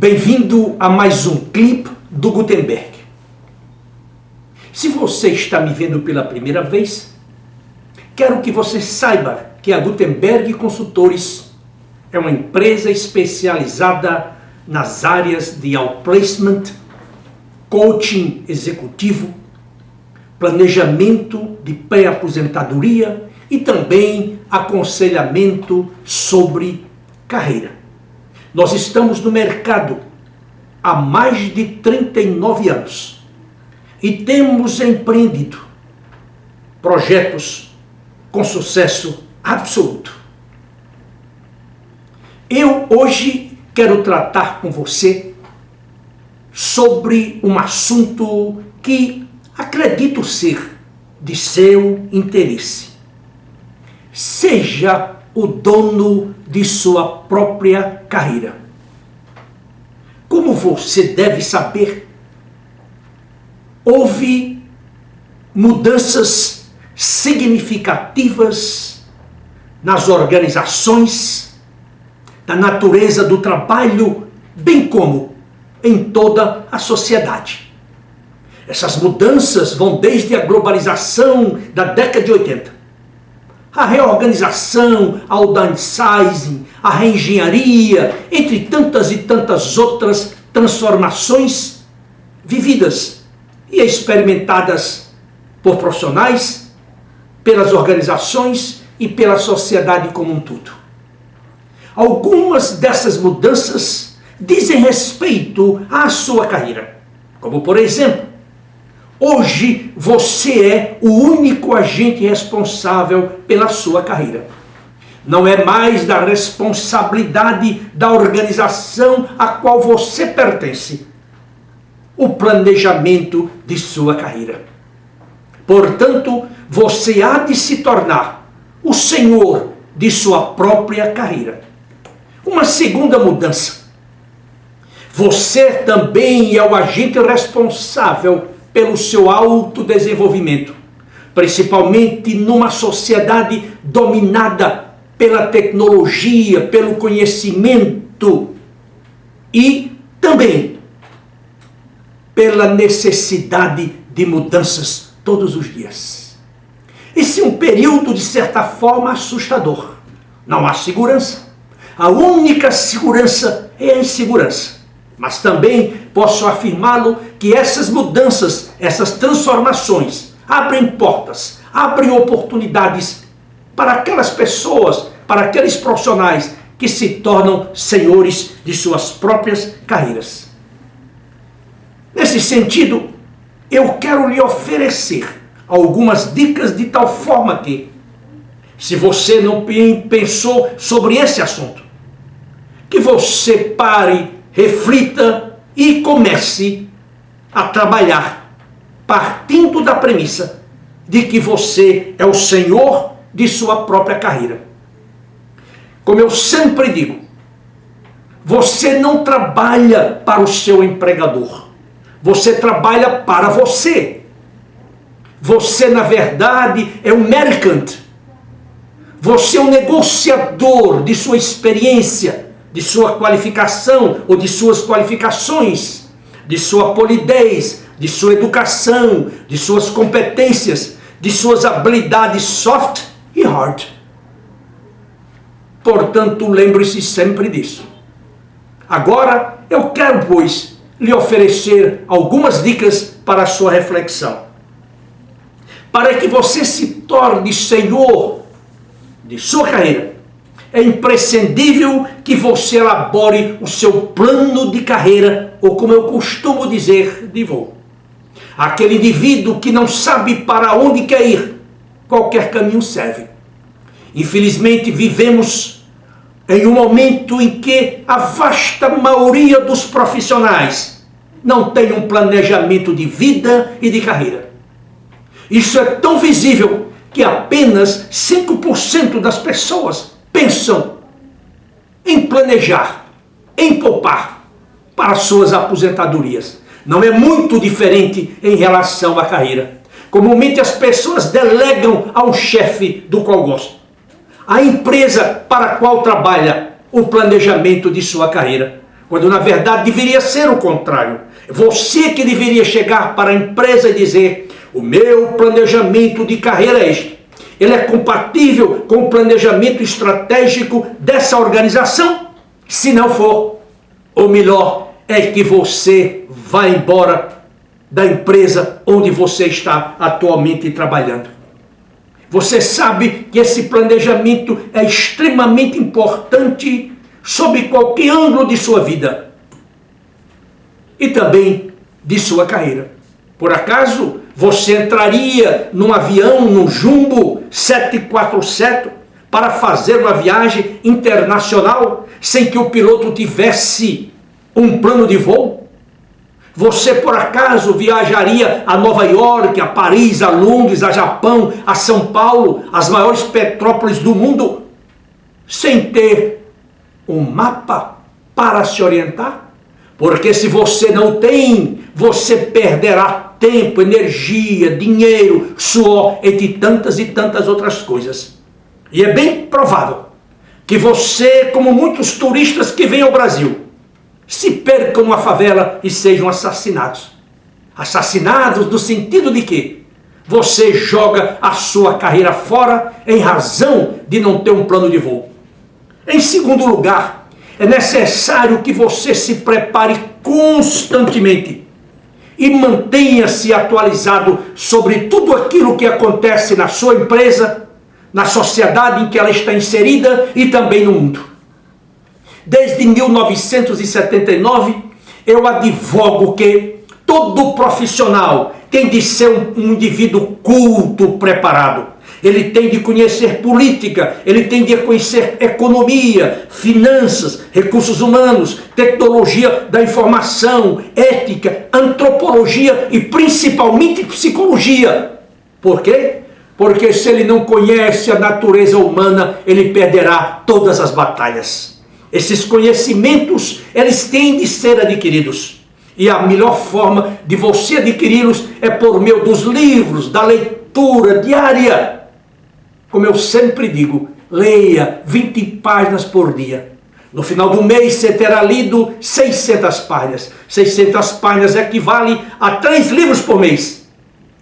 Bem-vindo a mais um clipe do Gutenberg. Se você está me vendo pela primeira vez, quero que você saiba que a Gutenberg Consultores é uma empresa especializada nas áreas de outplacement, coaching executivo, planejamento de pré-aposentadoria e também aconselhamento sobre carreira. Nós estamos no mercado há mais de 39 anos e temos empreendido projetos com sucesso absoluto. Eu hoje quero tratar com você sobre um assunto que acredito ser de seu interesse. Seja o dono de sua própria carreira. Como você deve saber, houve mudanças significativas nas organizações, na natureza do trabalho, bem como em toda a sociedade. Essas mudanças vão desde a globalização da década de 80, a reorganização, ao downsizing, a reengenharia, entre tantas e tantas outras transformações vividas e experimentadas por profissionais, pelas organizações e pela sociedade como um todo. Algumas dessas mudanças dizem respeito à sua carreira, como por exemplo, hoje você é o único agente responsável pela sua carreira. Não é mais da responsabilidade da organização a qual você pertence o planejamento de sua carreira. Portanto, você há de se tornar o senhor de sua própria carreira. Uma segunda mudança. Você também é o agente responsável pelo seu autodesenvolvimento, principalmente numa sociedade dominada pela tecnologia, pelo conhecimento e também pela necessidade de mudanças todos os dias. Esse é um período, de certa forma, assustador. Não há segurança. A única segurança é a insegurança. Mas também posso afirmá-lo que essas mudanças, essas transformações, abrem portas, abrem oportunidades para aquelas pessoas, para aqueles profissionais que se tornam senhores de suas próprias carreiras. Nesse sentido, eu quero lhe oferecer algumas dicas de tal forma que, se você não pensou sobre esse assunto, que você pare, reflita e comece a trabalhar partindo da premissa de que você é o senhor de sua própria carreira. Como eu sempre digo, você não trabalha para o seu empregador, você trabalha para você. Você, na verdade, é um merchant. Você é um negociador de sua experiência, de sua qualificação ou de suas qualificações, de sua polidez, de sua educação, de suas competências, de suas habilidades soft e hard. Portanto, lembre-se sempre disso. Agora, eu quero, pois, lhe oferecer algumas dicas para a sua reflexão. Para que você se torne senhor de sua carreira, é imprescindível que você elabore o seu plano de carreira, ou como eu costumo dizer, de voo. Aquele indivíduo que não sabe para onde quer ir, qualquer caminho serve. Infelizmente, vivemos em um momento em que a vasta maioria dos profissionais não tem um planejamento de vida e de carreira. Isso é tão visível que apenas 5% das pessoas pensam em planejar, em poupar para suas aposentadorias. Não é muito diferente em relação à carreira. Comumente as pessoas delegam a um chefe do qual gostam, a empresa para a qual trabalha, o planejamento de sua carreira. quando na verdade deveria ser o contrário. Você que deveria chegar para a empresa e dizer: o meu planejamento de carreira é este. Ele é compatível com o planejamento estratégico dessa organização? Se não for, o melhor é que você vá embora da empresa onde você está atualmente trabalhando. Você sabe que esse planejamento é extremamente importante sob qualquer ângulo de sua vida e também de sua carreira. Por acaso você entraria num avião, no Jumbo 747, para fazer uma viagem internacional sem que o piloto tivesse um plano de voo? Você por acaso viajaria a Nova York, a Paris, a Londres, a Japão, a São Paulo, as maiores petrópoles do mundo, sem ter um mapa para se orientar? Porque se você não tem, você perderá tempo, energia, dinheiro, suor, entre tantas e tantas outras coisas. E é bem provável que você, como muitos turistas que vêm ao Brasil, se percam numa favela e sejam assassinados. Assassinados no sentido de que você joga a sua carreira fora em razão de não ter um plano de voo. Em segundo lugar, é necessário que você se prepare constantemente e mantenha-se atualizado sobre tudo aquilo que acontece na sua empresa, na sociedade em que ela está inserida e também no mundo. Desde 1979, eu advogo que todo profissional tem de ser um indivíduo culto, preparado. Ele tem de conhecer política, ele tem de conhecer economia, finanças, recursos humanos, tecnologia da informação, ética, antropologia e principalmente psicologia. Por quê? Porque se ele não conhece a natureza humana, ele perderá todas as batalhas. Esses conhecimentos, eles têm de ser adquiridos. E a melhor forma de você adquiri-los é por meio dos livros, da leitura diária. Como eu sempre digo, leia 20 páginas por dia. No final do mês você terá lido 600 páginas. 600 páginas equivale a 3 livros por mês.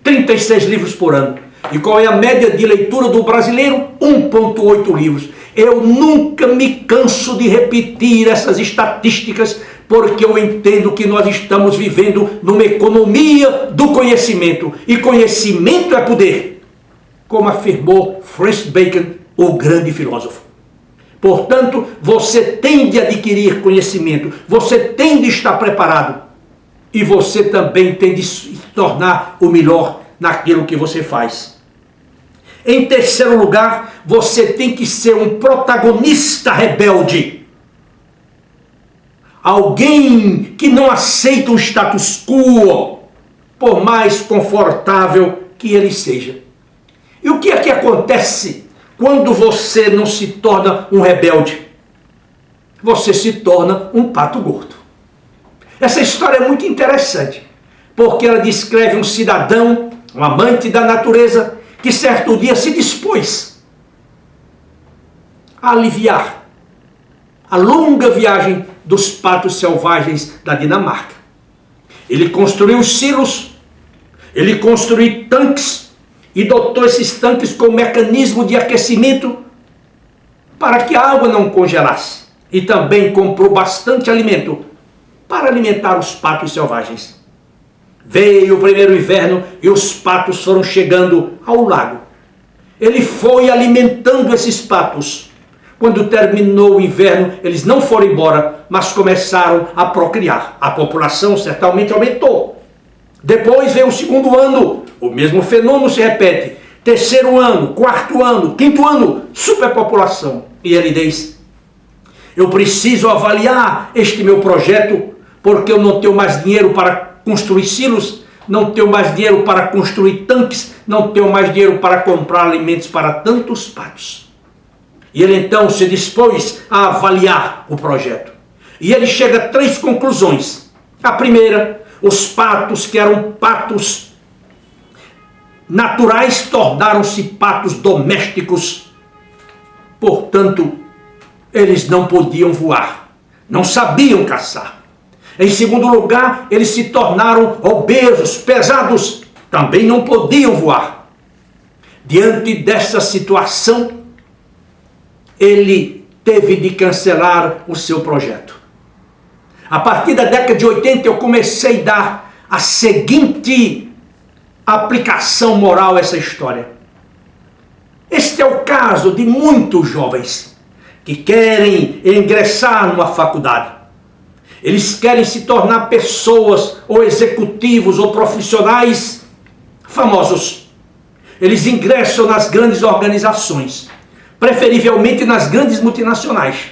36 livros por ano. E qual é a média de leitura do brasileiro? 1,8 livros. Eu nunca me canso de repetir essas estatísticas, porque eu entendo que nós estamos vivendo numa economia do conhecimento. E conhecimento é poder, como afirmou Francis Bacon, o grande filósofo. Portanto, você tem de adquirir conhecimento, você tem de estar preparado e você também tem de se tornar o melhor naquilo que você faz. Em terceiro lugar, você tem que ser um protagonista rebelde. Alguém que não aceita o status quo, por mais confortável que ele seja. E o que é que acontece quando você não se torna um rebelde? Você se torna um pato gordo. Essa história é muito interessante, porque ela descreve um cidadão, um amante da natureza, que certo dia se dispôs a aliviar a longa viagem dos patos selvagens da Dinamarca. Ele construiu silos, ele construiu tanques e dotou esses tanques com mecanismo de aquecimento para que a água não congelasse. E também comprou bastante alimento para alimentar os patos selvagens. Veio o primeiro inverno e os patos foram chegando ao lago. Ele foi alimentando esses patos. Quando terminou o inverno, eles não foram embora, mas começaram a procriar. A população certamente aumentou. Depois veio o segundo ano, o mesmo fenômeno se repete. Terceiro ano, quarto ano, quinto ano, superpopulação. E ele diz: eu preciso avaliar este meu projeto, porque eu não tenho mais dinheiro para construir silos, não tenho mais dinheiro para construir tanques, não tenho mais dinheiro para comprar alimentos para tantos patos. E ele então se dispôs a avaliar o projeto. E ele chega a 3 conclusões. A primeira: os patos que eram patos naturais tornaram-se patos domésticos. Portanto, eles não podiam voar. não sabiam caçar. Em segundo lugar, eles se tornaram obesos, pesados, também não podiam voar. Diante dessa situação, ele teve de cancelar o seu projeto. A partir da década de 80 eu comecei a dar a seguinte aplicação moral a essa história. Este é o caso de muitos jovens que querem ingressar numa faculdade. Eles querem se tornar pessoas, ou executivos, ou profissionais famosos. Eles ingressam nas grandes organizações, preferivelmente nas grandes multinacionais.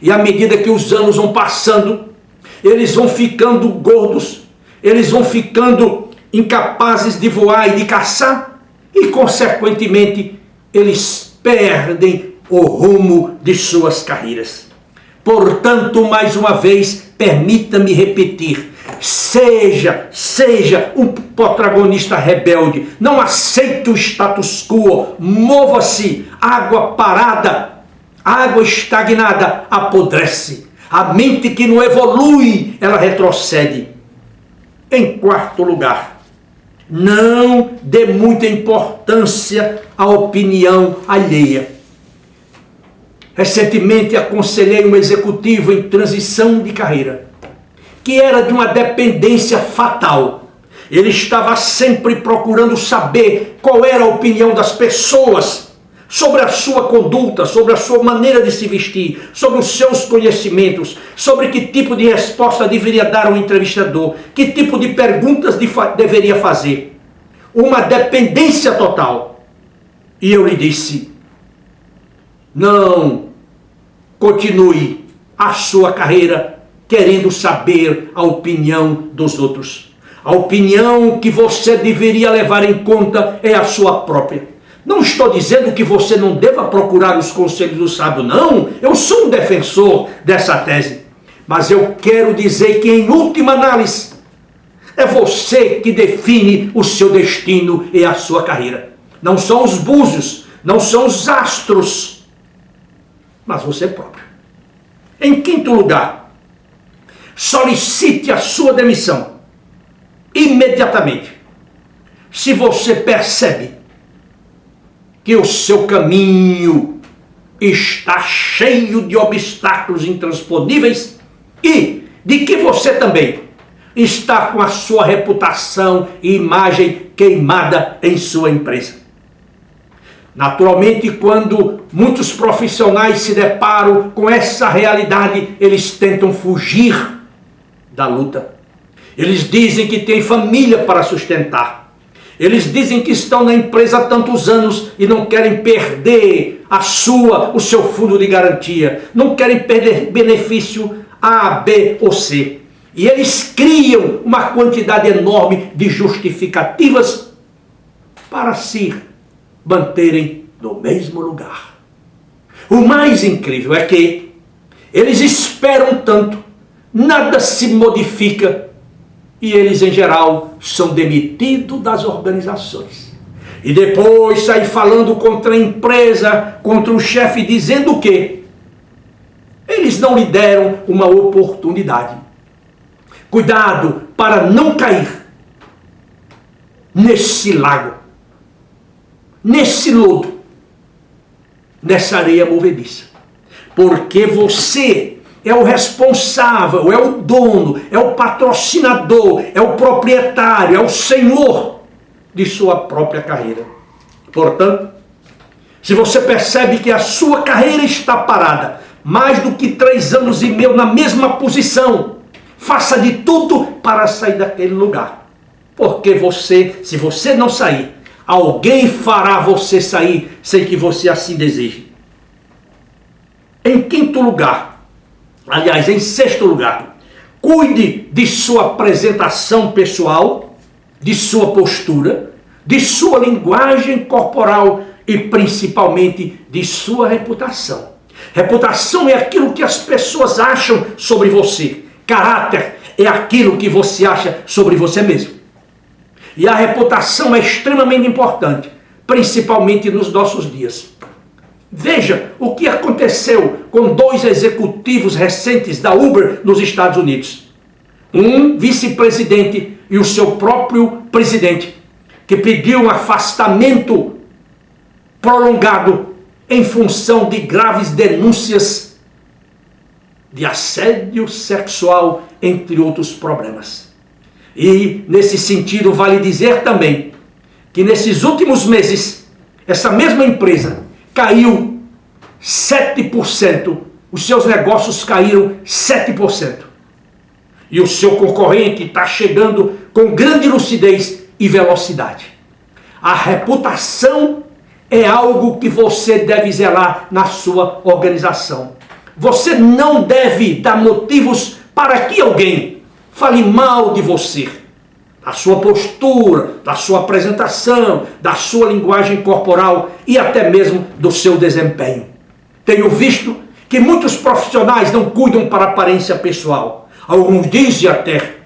E à medida que os anos vão passando, eles vão ficando gordos, eles vão ficando incapazes de voar e de caçar, e consequentemente eles perdem o rumo de suas carreiras. Portanto, mais uma vez, permita-me repetir, seja um protagonista rebelde, não aceite o status quo, mova-se. Água parada, água estagnada apodrece. A mente que não evolui, ela retrocede. Em quarto lugar, não dê muita importância à opinião alheia. Recentemente aconselhei um executivo em transição de carreira, que era de uma dependência fatal. Ele estava sempre procurando saber qual era a opinião das pessoas sobre a sua conduta, sobre a sua maneira de se vestir, sobre os seus conhecimentos, sobre que tipo de resposta deveria dar ao entrevistador, que tipo de perguntas deveria fazer. Uma dependência total. E eu lhe disse, não continue a sua carreira querendo saber a opinião dos outros. A opinião que você deveria levar em conta é a sua própria. Não estou dizendo que você não deva procurar os conselhos do sábio, não. Eu sou um defensor dessa tese. Mas eu quero dizer que, em última análise, é você que define o seu destino e a sua carreira. Não são os búzios, não são os astros, mas você próprio. Em quinto lugar, solicite a sua demissão imediatamente, se você percebe que o seu caminho está cheio de obstáculos intransponíveis e de que você também está com a sua reputação e imagem queimada em sua empresa. Naturalmente, quando muitos profissionais se deparam com essa realidade, eles tentam fugir da luta. Eles dizem que têm família para sustentar. Eles dizem que estão na empresa há tantos anos e não querem perder o seu fundo de garantia. Não querem perder benefício A, B ou C. E eles criam uma quantidade enorme de justificativas para se manterem no mesmo lugar. O mais incrível é que eles esperam tanto, nada se modifica e eles, em geral, são demitidos das organizações. E depois saem falando contra a empresa, contra o chefe, dizendo que eles não lhe deram uma oportunidade. Cuidado para não cair nesse lago, nesse lodo, nessa areia movediça. Porque você é o responsável, é o dono, é o patrocinador, é o proprietário, é o senhor de sua própria carreira. Portanto, se você percebe que a sua carreira está parada, mais do que 3 anos e meio na mesma posição, faça de tudo para sair daquele lugar. Porque se você não sair, alguém fará você sair sem que você assim deseje. Em quinto lugar, aliás, em sexto lugar, cuide de sua apresentação pessoal, de sua postura, de sua linguagem corporal e principalmente de sua reputação. Reputação é aquilo que as pessoas acham sobre você. Caráter é aquilo que você acha sobre você mesmo. E a reputação é extremamente importante, principalmente nos nossos dias. Veja o que aconteceu com 2 executivos recentes da Uber nos Estados Unidos. Um vice-presidente e o seu próprio presidente, que pediu um afastamento prolongado em função de graves denúncias de assédio sexual, entre outros problemas. E, nesse sentido, vale dizer também que nesses últimos meses, essa mesma empresa caiu 7%, os seus negócios caíram 7%. E o seu concorrente está chegando com grande lucidez e velocidade. A reputação é algo que você deve zelar na sua organização. Você não deve dar motivos para que alguém fale mal de você, da sua postura, da sua apresentação, da sua linguagem corporal e até mesmo do seu desempenho. Tenho visto que muitos profissionais não cuidam para a aparência pessoal. Alguns dizem até,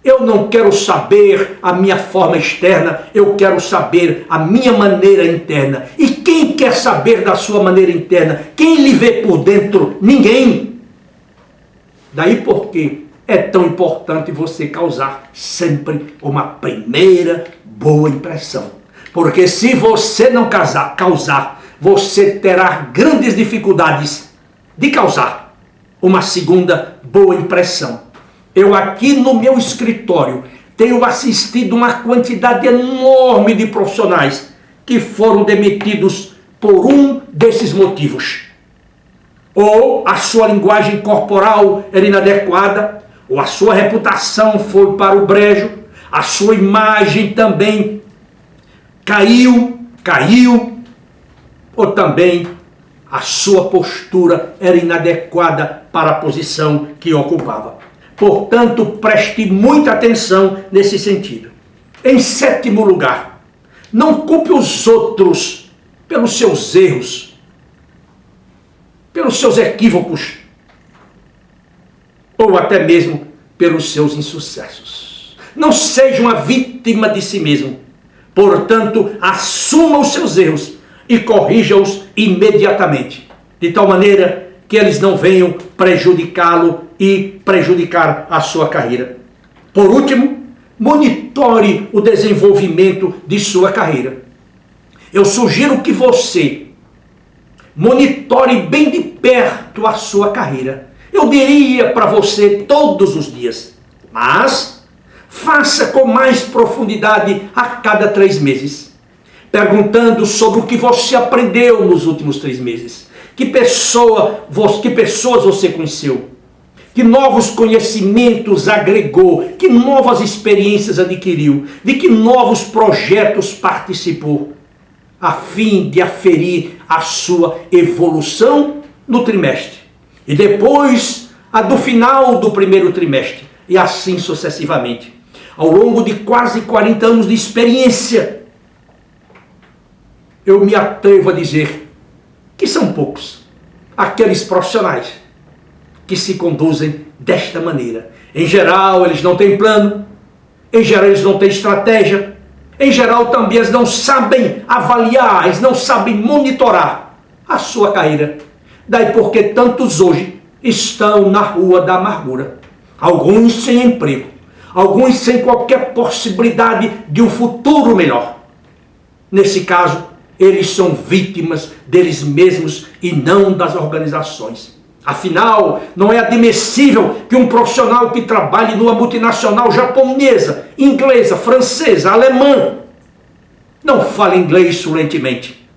eu não quero saber a minha forma externa, eu quero saber a minha maneira interna. E quem quer saber da sua maneira interna? Quem lhe vê por dentro? Ninguém. Daí porque é tão importante você causar sempre uma primeira boa impressão. Porque se você não causar, você terá grandes dificuldades de causar uma segunda boa impressão. Eu aqui no meu escritório tenho assistido uma quantidade enorme de profissionais que foram demitidos por um desses motivos. Ou a sua linguagem corporal era inadequada, ou a sua reputação foi para o brejo, a sua imagem também caiu, ou também a sua postura era inadequada para a posição que ocupava. Portanto, preste muita atenção nesse sentido. Em 7º lugar, não culpe os outros pelos seus erros, pelos seus equívocos, ou até mesmo pelos seus insucessos. Não seja uma vítima de si mesmo. Portanto, assuma os seus erros e corrija-os imediatamente, de tal maneira que eles não venham prejudicá-lo e prejudicar a sua carreira. Por último, monitore o desenvolvimento de sua carreira. Eu sugiro que você monitore bem de perto a sua carreira. Eu diria para você todos os dias, mas faça com mais profundidade a cada 3 meses, perguntando sobre o que você aprendeu nos últimos 3 meses. Que pessoas você conheceu? Que novos conhecimentos agregou? Que novas experiências adquiriu? De que novos projetos participou? A fim de aferir a sua evolução no trimestre. E depois a do final do 1º trimestre. E assim sucessivamente. Ao longo de quase 40 anos de experiência, eu me atrevo a dizer que são poucos aqueles profissionais que se conduzem desta maneira. Em geral, eles não têm plano, em geral, eles não têm estratégia, em geral, também eles não sabem avaliar, eles não sabem monitorar a sua carreira. Daí porque tantos hoje estão na rua da amargura. Alguns sem emprego, alguns sem qualquer possibilidade de um futuro melhor. Nesse caso, eles são vítimas deles mesmos e não das organizações. Afinal, não é admissível que um profissional que trabalhe numa multinacional japonesa, inglesa, francesa, alemã, não fale inglês fluentemente.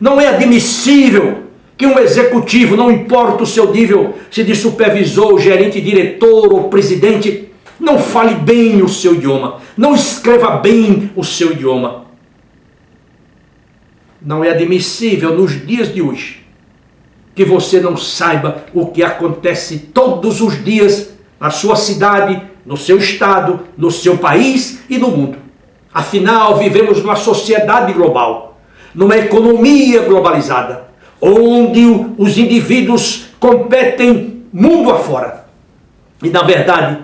Não é admissível que um executivo, não importa o seu nível, se de supervisor, gerente, diretor ou presidente, não fale bem o seu idioma, não escreva bem o seu idioma. Não é admissível nos dias de hoje que você não saiba o que acontece todos os dias na sua cidade, no seu estado, no seu país e no mundo. Afinal, vivemos numa sociedade global, numa economia globalizada, onde os indivíduos competem mundo afora. E, na verdade,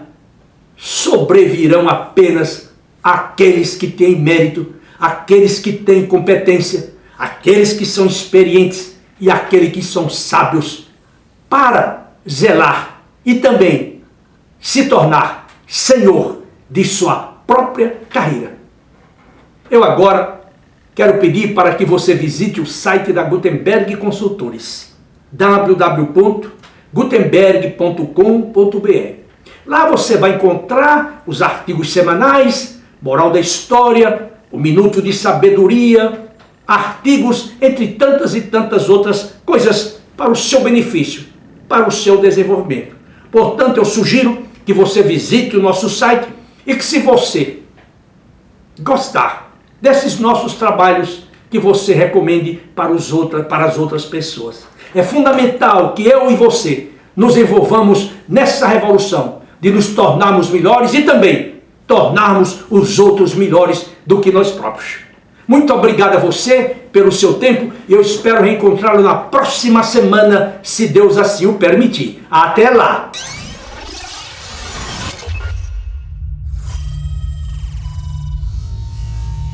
sobrevirão apenas aqueles que têm mérito, aqueles que têm competência, aqueles que são experientes e aqueles que são sábios, para zelar e também se tornar senhor de sua própria carreira. Eu agora quero pedir para que você visite o site da Gutenberg Consultores, www.gutenberg.com.br. Lá você vai encontrar os artigos semanais, moral da história, o minuto de sabedoria, artigos, entre tantas e tantas outras coisas para o seu benefício, para o seu desenvolvimento. Portanto, eu sugiro que você visite o nosso site e que, se você gostar desses nossos trabalhos, que você recomende para as outras pessoas. É fundamental que eu e você nos envolvamos nessa revolução de nos tornarmos melhores e também tornarmos os outros melhores do que nós próprios. Muito obrigado a você pelo seu tempo e eu espero reencontrá-lo na próxima semana, se Deus assim o permitir. Até lá!